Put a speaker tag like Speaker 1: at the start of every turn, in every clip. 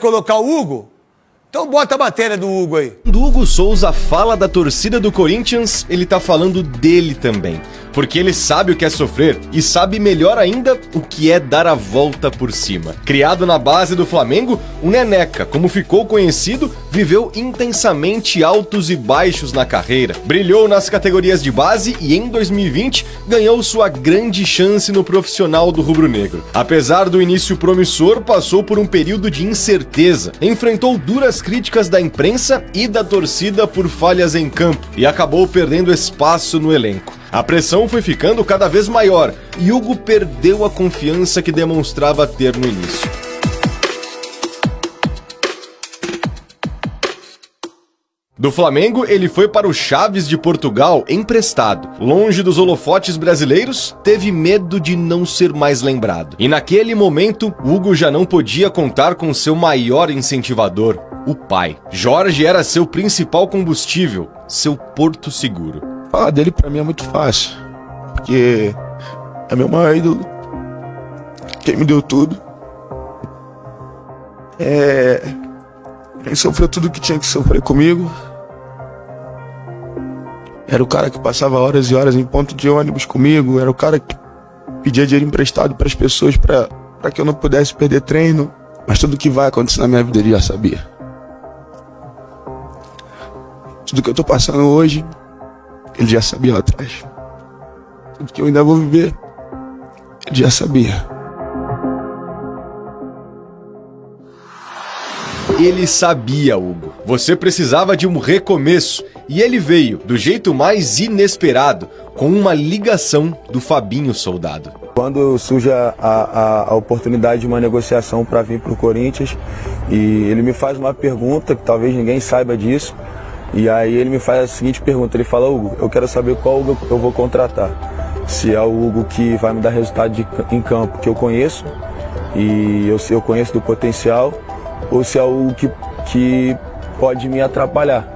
Speaker 1: colocar o Hugo? Então bota a matéria do Hugo aí.
Speaker 2: Quando o Hugo Souza fala da torcida do Corinthians, ele tá falando dele também. Porque ele sabe o que é sofrer e sabe melhor ainda o que é dar a volta por cima. Criado na base do Flamengo, o Neneca, como ficou conhecido, viveu intensamente altos e baixos na carreira. Brilhou nas categorias de base e em 2020 ganhou sua grande chance no profissional do rubro-negro. Apesar do início promissor, passou por um período de incerteza. Enfrentou duras críticas da imprensa e da torcida por falhas em campo e acabou perdendo espaço no elenco. A pressão foi ficando cada vez maior e Hugo perdeu a confiança que demonstrava ter no início. Do Flamengo, ele foi para o Chaves de Portugal emprestado. Longe dos holofotes brasileiros, teve medo de não ser mais lembrado. E naquele momento, Hugo já não podia contar com seu maior incentivador, o pai. Jorge era seu principal combustível, seu porto seguro.
Speaker 3: Falar dele pra mim é muito fácil, porque é meu maior ídolo, quem me deu tudo, quem sofreu tudo que tinha que sofrer comigo, era o cara que passava horas e horas em ponto de ônibus comigo, era o cara que pedia dinheiro emprestado para as pessoas para que eu não pudesse perder treino, mas tudo que vai acontecer na minha vida ele já sabia. Tudo que eu tô passando hoje, ele já sabia lá atrás. Tudo que eu ainda vou viver, ele já sabia.
Speaker 2: Ele sabia, Hugo. Você precisava de um recomeço. E ele veio, do jeito mais inesperado, com uma ligação do Fabinho Soldado.
Speaker 4: Quando surge a oportunidade de uma negociação para vir para o Corinthians, e ele me faz uma pergunta, que talvez ninguém saiba disso, e aí ele me faz a seguinte pergunta, ele fala: Hugo, eu quero saber qual Hugo eu vou contratar. Se é o Hugo que vai me dar resultado em campo que eu conheço, e eu conheço do potencial, ou se é o Hugo que pode me atrapalhar.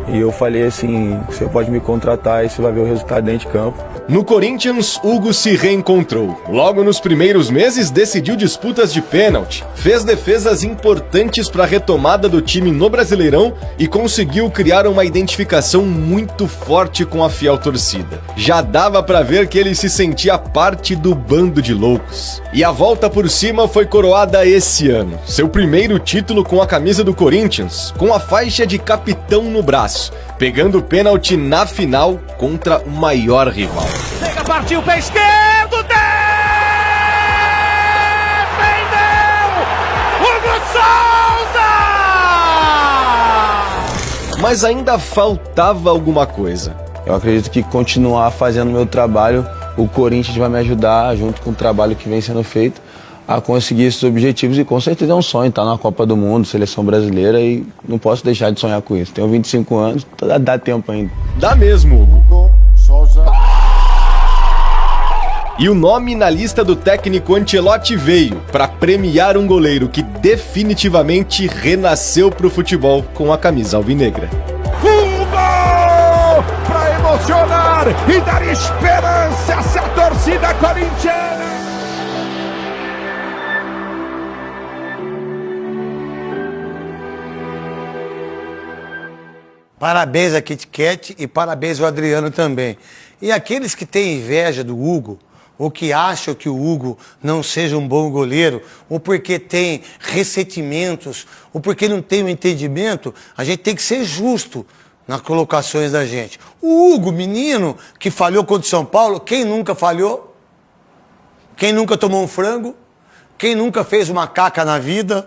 Speaker 4: E eu falei assim: você pode me contratar e você vai ver o resultado dentro de campo.
Speaker 2: No Corinthians, Hugo se reencontrou. Logo nos primeiros meses, decidiu disputas de pênalti, fez defesas importantes para a retomada do time no Brasileirão e conseguiu criar uma identificação muito forte com a fiel torcida. Já dava para ver que ele se sentia parte do bando de loucos. E a volta por cima foi coroada esse ano. Seu primeiro título com a camisa do Corinthians, com a faixa de capitão no braço, pegando o pênalti na final contra o maior rival.
Speaker 5: Chega, partiu, pé esquerdo, defendeu! Hugo Souza!
Speaker 2: Mas ainda faltava alguma coisa.
Speaker 4: Eu acredito que continuar fazendo meu trabalho, o Corinthians vai me ajudar, junto com o trabalho que vem sendo feito, a conseguir esses objetivos, e com certeza é um sonho estar na Copa do Mundo, seleção brasileira, e não posso deixar de sonhar com isso. Tenho 25 anos, dá tempo ainda.
Speaker 2: Dá mesmo, Hugo. E o nome na lista do técnico Ancelotti veio para premiar um goleiro que definitivamente renasceu pro futebol com a camisa alvinegra.
Speaker 5: Hugo! Para emocionar e dar esperança a essa torcida corintiana!
Speaker 1: Parabéns a Kit Kat e parabéns ao Adriano também. E aqueles que têm inveja do Hugo, ou que acham que o Hugo não seja um bom goleiro, ou porque tem ressentimentos, ou porque não tem um entendimento, a gente tem que ser justo nas colocações da gente. O Hugo, menino que falhou contra o São Paulo, quem nunca falhou? Quem nunca tomou um frango? Quem nunca fez uma caca na vida?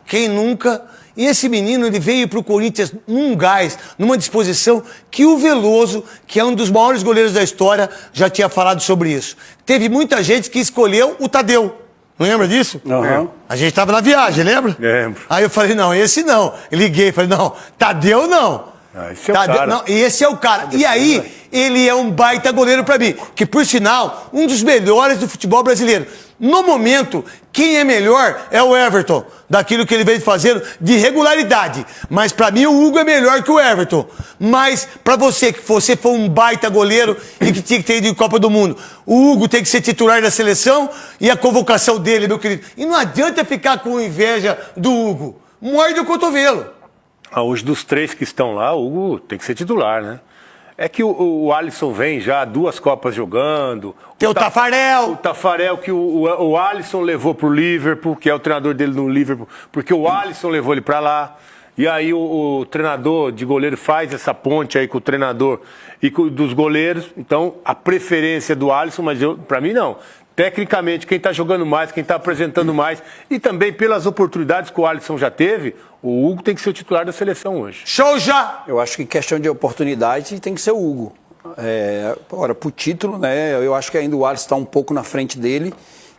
Speaker 1: Quem nunca? E esse menino, ele veio para o Corinthians num gás, numa disposição que o Veloso, que é um dos maiores goleiros da história, já tinha falado sobre isso. Teve muita gente que escolheu o Tadeu. Não lembra disso?
Speaker 6: Uhum.
Speaker 1: A gente estava na viagem, lembra?
Speaker 6: Lembro.
Speaker 1: Aí eu falei: não, esse não. Liguei, falei: não, Tadeu não.
Speaker 6: Esse é o cara.
Speaker 1: Não, e esse é o cara. E aí, ele é um baita goleiro pra mim. Que, por sinal, um dos melhores do futebol brasileiro. No momento, quem é melhor é o Everton, daquilo que ele vem fazendo de regularidade. Mas pra mim o Hugo é melhor que o Everton. Mas pra você, que você for um baita goleiro e que tinha que ter ido em Copa do Mundo, o Hugo tem que ser titular da seleção e a convocação dele, meu querido. E não adianta ficar com inveja do Hugo. Morde o cotovelo.
Speaker 6: Hoje, dos 3 que estão lá, o Hugo tem que ser titular, né? É que o Alisson vem já 2 Copas jogando.
Speaker 1: Tem o Tafarel.
Speaker 6: O Tafarel que o Alisson levou pro Liverpool, que é o treinador dele no Liverpool, porque o Alisson levou ele para lá. E aí o treinador de goleiro faz essa ponte aí com o treinador e dos goleiros. Então, a preferência do Alisson, mas para mim não. Tecnicamente, quem está jogando mais, quem está apresentando mais, e também pelas oportunidades que o Alisson já teve, o Hugo tem que ser o titular da seleção hoje.
Speaker 1: Show já!
Speaker 7: Eu acho que questão de oportunidade tem que ser o Hugo. Agora, pro título, né, eu acho que ainda o Alisson está um pouco na frente dele,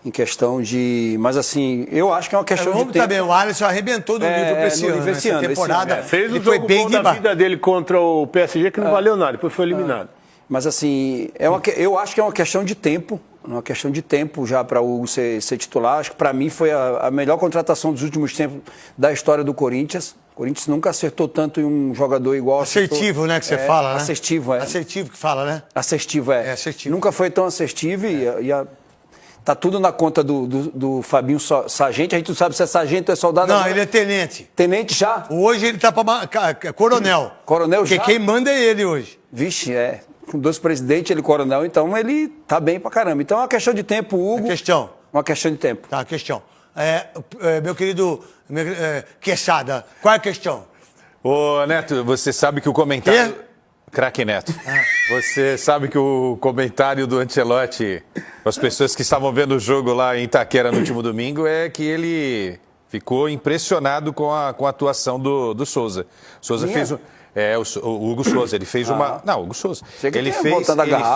Speaker 7: em questão de... Mas assim, eu acho que é uma questão de tempo.
Speaker 1: Também, o Alisson arrebentou no nível pra esse ano. Essa temporada,
Speaker 6: fez o jogo bom da vida dele contra o PSG, que não valeu nada, depois foi eliminado.
Speaker 7: Mas assim, eu acho que é uma questão de tempo. Uma questão de tempo já para o Hugo ser titular. Acho que para mim foi a melhor contratação dos últimos tempos da história do Corinthians. O Corinthians nunca acertou tanto em um jogador igual.
Speaker 1: Assertivo, né, que você fala, né?
Speaker 7: Assertivo, é.
Speaker 1: Assertivo que fala, né?
Speaker 7: Assertivo, é.
Speaker 1: Assertivo.
Speaker 7: Nunca foi tão assertivo tá tudo na conta do Fabinho Sargento. A gente não sabe se é sargento ou é soldado.
Speaker 1: Não, ele é tenente.
Speaker 7: Tenente já?
Speaker 1: Hoje ele tá pra coronel.
Speaker 7: Coronel já?
Speaker 1: Porque quem manda é ele hoje.
Speaker 7: Vixe, com 2 presidentes, ele coronel, então ele tá bem pra caramba. Então é uma questão de tempo, Hugo. Uma questão de tempo.
Speaker 1: Tá, questão. Meu querido Queixada, qual é a questão?
Speaker 8: Ô, Neto, você sabe que o comentário... Craque Neto. Você sabe que o comentário do Ancelotti, as pessoas que estavam vendo o jogo lá em Itaquera no último domingo, é que ele ficou impressionado com a atuação do Souza. Souza fez... o Hugo Souza, ele fez uma... Não, o Hugo Souza. Ele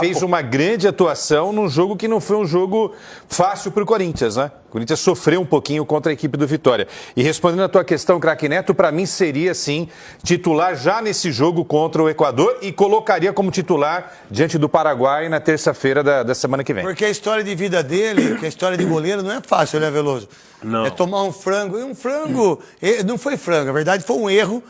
Speaker 8: fez uma grande atuação num jogo que não foi um jogo fácil para o Corinthians, né? O Corinthians sofreu um pouquinho contra a equipe do Vitória. E respondendo a tua questão, Craque Neto, para mim seria, sim, titular já nesse jogo contra o Equador e colocaria como titular diante do Paraguai na terça-feira da semana que vem.
Speaker 1: Porque a história de vida dele, que a história de goleiro, não é fácil, né, Veloso?
Speaker 6: Não.
Speaker 1: É tomar um frango. E um frango... Não foi frango, na verdade foi um erro...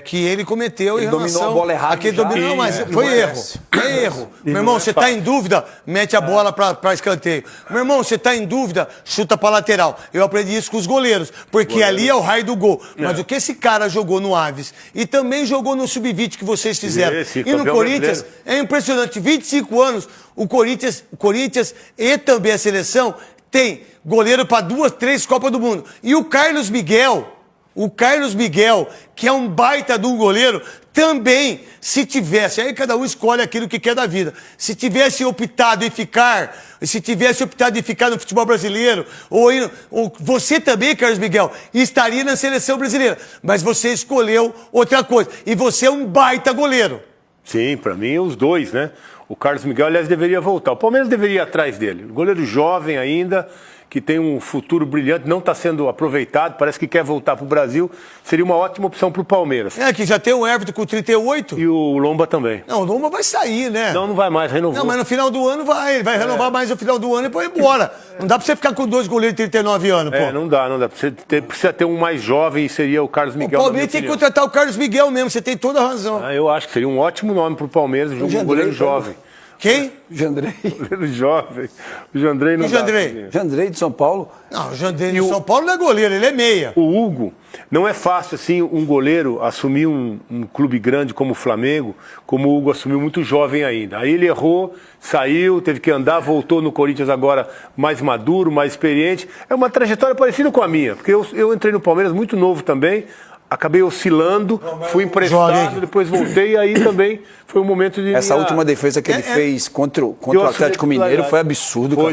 Speaker 1: que ele cometeu em relação...
Speaker 7: dominou a bola errada.
Speaker 1: Não, mas foi erro. É erro. Meu irmão, você está em dúvida, mete a bola para escanteio. Meu irmão, você está em dúvida, chuta para lateral. Eu aprendi isso com os goleiros, porque ali é o raio do gol. Mas o que esse cara jogou no Aves e também jogou no Sub-20 que vocês fizeram. E no Corinthians, é impressionante. 25 anos, o Corinthians e também a seleção tem goleiro para 2, 3 Copas do Mundo. E o Carlos Miguel, que é um baita de um goleiro, também, se tivesse, aí cada um escolhe aquilo que quer da vida, se tivesse optado em ficar no futebol brasileiro, ou você também, Carlos Miguel, estaria na seleção brasileira, mas você escolheu outra coisa, e você é um baita goleiro.
Speaker 6: Sim, para mim os dois, né? O Carlos Miguel, aliás, deveria voltar. O Palmeiras deveria ir atrás dele. Goleiro jovem ainda, que tem um futuro brilhante, não está sendo aproveitado, parece que quer voltar para o Brasil, seria uma ótima opção para o Palmeiras.
Speaker 1: Que já tem o Everton com 38.
Speaker 6: E o Lomba também.
Speaker 1: Não, o Lomba vai sair, né?
Speaker 6: Não vai mais, renovou.
Speaker 1: Não, mas no final do ano ele vai renovar mais no final do ano e depois ir embora. Não dá para você ficar com 2 goleiros de 39 anos, pô.
Speaker 6: Não dá. Precisa ter um mais jovem e seria o Carlos Miguel.
Speaker 1: O Palmeiras tem que contratar o Carlos Miguel mesmo, você tem toda a razão.
Speaker 6: Eu acho que seria um ótimo nome para o Palmeiras, um goleiro jovem.
Speaker 1: Quem?
Speaker 7: Jandrei.
Speaker 6: Goleiro jovem. O Jandrei não dá.
Speaker 7: Jandrei de São Paulo.
Speaker 1: Não, o Jandrei de São Paulo não é goleiro, ele é meia.
Speaker 6: O Hugo, não é fácil assim um goleiro assumir um clube grande como o Flamengo, como o Hugo assumiu muito jovem ainda. Aí ele errou, saiu, teve que andar, voltou no Corinthians agora mais maduro, mais experiente. É uma trajetória parecida com a minha, porque eu entrei no Palmeiras muito novo também, acabei oscilando, fui emprestado, depois voltei e aí também foi um momento de...
Speaker 7: Essa última defesa que ele fez contra o Atlético Mineiro foi absurdo, cara.